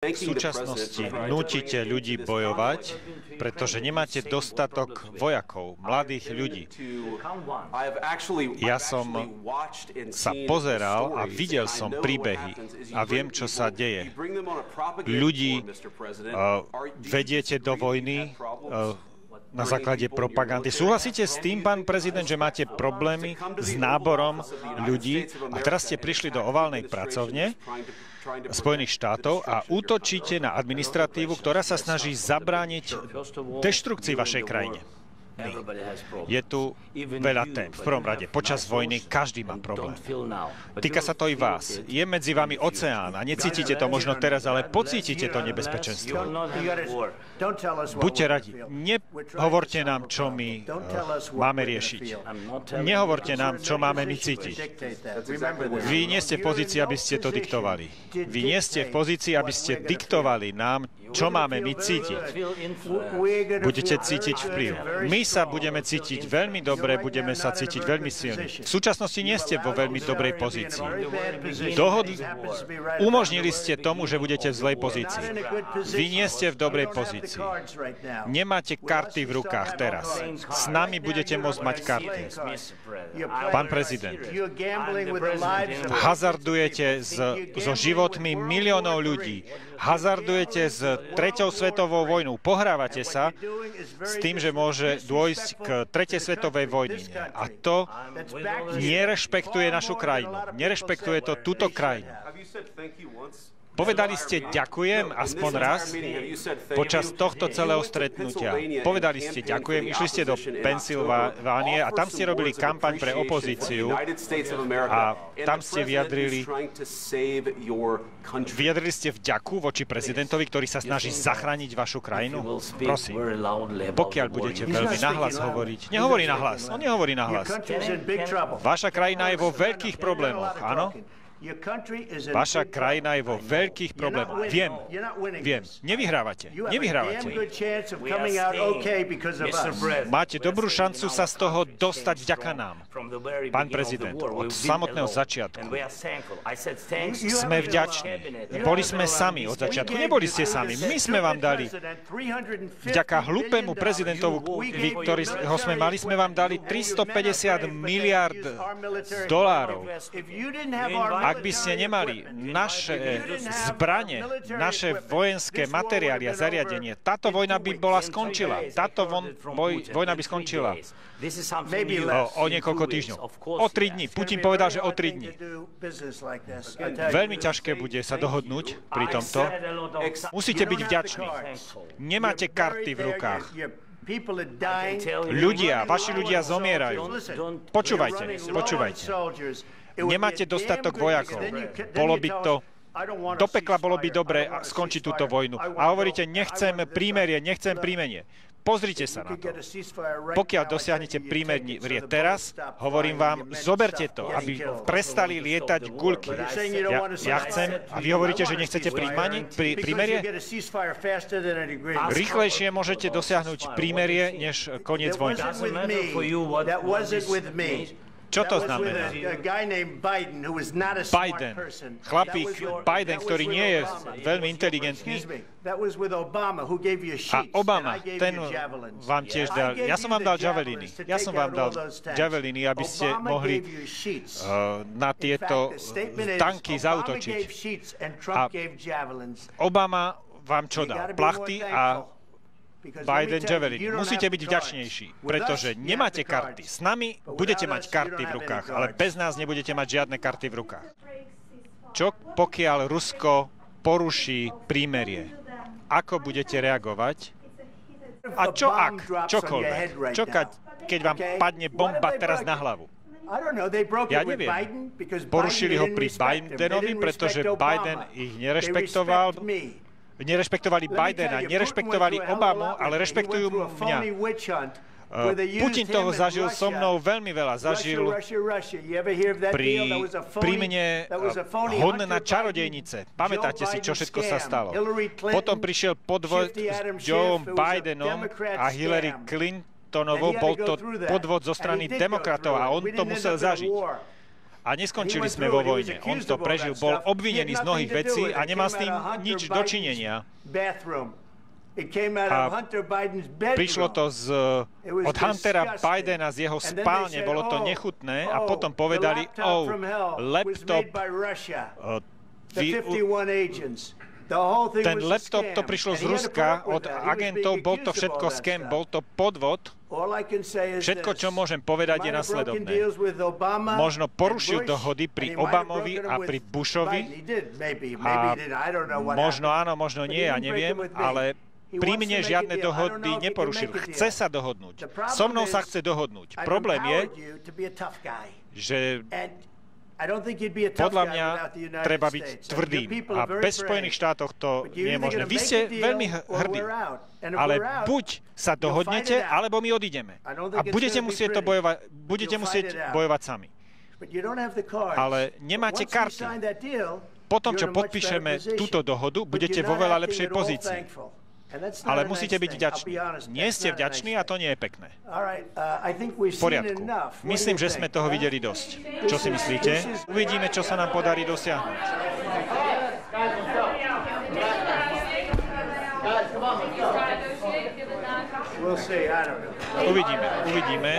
V súčasnosti nútite ľudí bojovať, pretože nemáte dostatok vojakov, mladých ľudí. Ja som sa pozeral a videl som príbehy a viem, čo sa deje. Ľudí vediete do vojny na základe propagandy. Súhlasíte s tým, pán prezident, že máte problémy s náborom ľudí a teraz ste prišli do oválnej pracovne Spojených štátov a útočíte na administratívu, ktorá sa snaží zabrániť deštrukcii vašej krajine. Je tu veľa tém. V prvom rade, počas vojny každý má problém. Týka sa to i vás. Je medzi vami oceán a necítite to možno teraz, ale pocítite to nebezpečenstvo. Buďte radi. Nehovorte nám, čo my máme riešiť. Nehovorte nám, čo máme my cítiť. Vy nie ste v pozícii, aby ste to diktovali. Vy nie ste v pozícii, aby ste diktovali nám, čo máme my cítiť. Budete cítiť vplyv. My sa budeme cítiť veľmi dobre, budeme sa cítiť veľmi silní. V súčasnosti nie ste vo veľmi dobrej pozícii. Umožnili ste tomu, že budete v zlej pozícii. Vy nie ste v dobrej pozícii. Nemáte karty v rukách teraz. S nami budete môcť mať karty. Pán prezident, hazardujete so životmi miliónov ľudí. Hazardujete s treťou svetovou vojnou. Pohrávate sa s tým, že môže dôjsť k tretej svetovej vojne. A to nerešpektuje našu krajinu. Nerešpektuje to túto krajinu. Povedali ste ďakujem aspoň raz počas tohto celého stretnutia. Povedali ste ďakujem, išli ste do Pensylvánie a tam ste robili kampaň pre opozíciu a tam ste vyjadrili ste vďaku voči prezidentovi, ktorý sa snaží zachrániť vašu krajinu? Prosím, pokiaľ budete veľmi nahlas hovoriť. Nehovorí nahlas, on nehovorí nahlas. Vaša krajina je vo veľkých problémoch, áno? Vaša krajina je vo veľkých problémoch. Viem. Nevyhrávate. Máte dobrú šancu sa z toho dostať vďaka nám. Pán prezident, od samotného začiatku sme vďační. Boli sme sami od začiatku. Neboli ste sami. My sme vám dali, vďaka hlúpemu prezidentovi, ktorého sme mali, sme vám dali 350 miliárd dolárov. Ak by ste nemali naše zbrane, naše vojenské materiály a zariadenie, táto vojna by bola skončila. Táto vojna by skončila o niekoľko týždňov. O 3 dní. Putin povedal, že o 3 dní. Veľmi ťažké bude sa dohodnúť pri tomto. Musíte byť vďační. Nemáte karty v rukách. Vaši ľudia zomierajú. Počúvajte. Nemáte dostatok vojakov. Do pekla bolo by dobre skončiť túto vojnu. A hovoríte, nechcem prímerie. Pozrite sa na to. Pokiaľ dosiahnete prímerie teraz, hovorím vám, zoberte to, aby prestali lietať guľky. Ja chcem, a vy hovoríte, že nechcete prímerie? Rýchlejšie môžete dosiahnuť prímerie, než koniec vojny. Čo to znamená? Chlapík Biden, ktorý nie je veľmi inteligentný. A Obama, ten vám tiež dal. Ja som vám dal javeliny, aby ste mohli na tieto tanky zaútočiť. A Obama vám čo dal? Plachty a Biden javelin. Musíte byť vďačnejší, pretože nemáte karty. S nami budete mať karty v rukách, ale bez nás nebudete mať žiadne karty v rukách. Čo pokiaľ Rusko poruší prímerie? Ako budete reagovať? A čo ak? Čokoľvek. Keď vám padne bomba teraz na hlavu? Ja neviem. Porušili ho pri Bidenovi, pretože Biden ich nerešpektoval. Nerešpektovali Bidena, nerešpektovali Obamu, ale rešpektujú mňa. Putin toho zažil so mnou veľmi veľa. Zažil pri mne hon na čarodejnice. Pamätáte si, čo všetko sa stalo. Potom prišiel podvod s Joeom Bidenom a Hillary Clintonovou. Bol to podvod zo strany demokratov a on to musel zažiť. A neskončili sme vo vojne. On to prežil, bol obvinený z mnohých vecí a nemá s tým nič dočinenia. A prišlo to od Huntera Bidena z jeho spálne, bolo to nechutné a potom povedali, laptop, ten laptop to prišlo z Ruska od agentov, bol to všetko scam, bol to podvod. Všetko, čo môžem povedať, je nasledovné. Možno porušil dohody pri Obamovi a pri Bushovi a možno áno, možno nie, ja neviem, ale pri mne žiadne dohody neporušil. Chce sa dohodnúť. So mnou sa chce dohodnúť. Problém je, že podľa mňa treba byť tvrdým a bez Spojených štátov to nie je možné. Vy ste veľmi hrdí, ale buď sa dohodnete, alebo my odídeme. A budete musieť bojovať sami. Ale nemáte karty. Potom, čo podpíšeme túto dohodu, budete vo veľa lepšej pozícii. Ale musíte byť vďační. Nie ste vďační a to nie je pekné. V poriadku. Myslím, že sme toho videli dosť. Čo si myslíte? Uvidíme, čo sa nám podarí dosiahnuť. Uvidíme.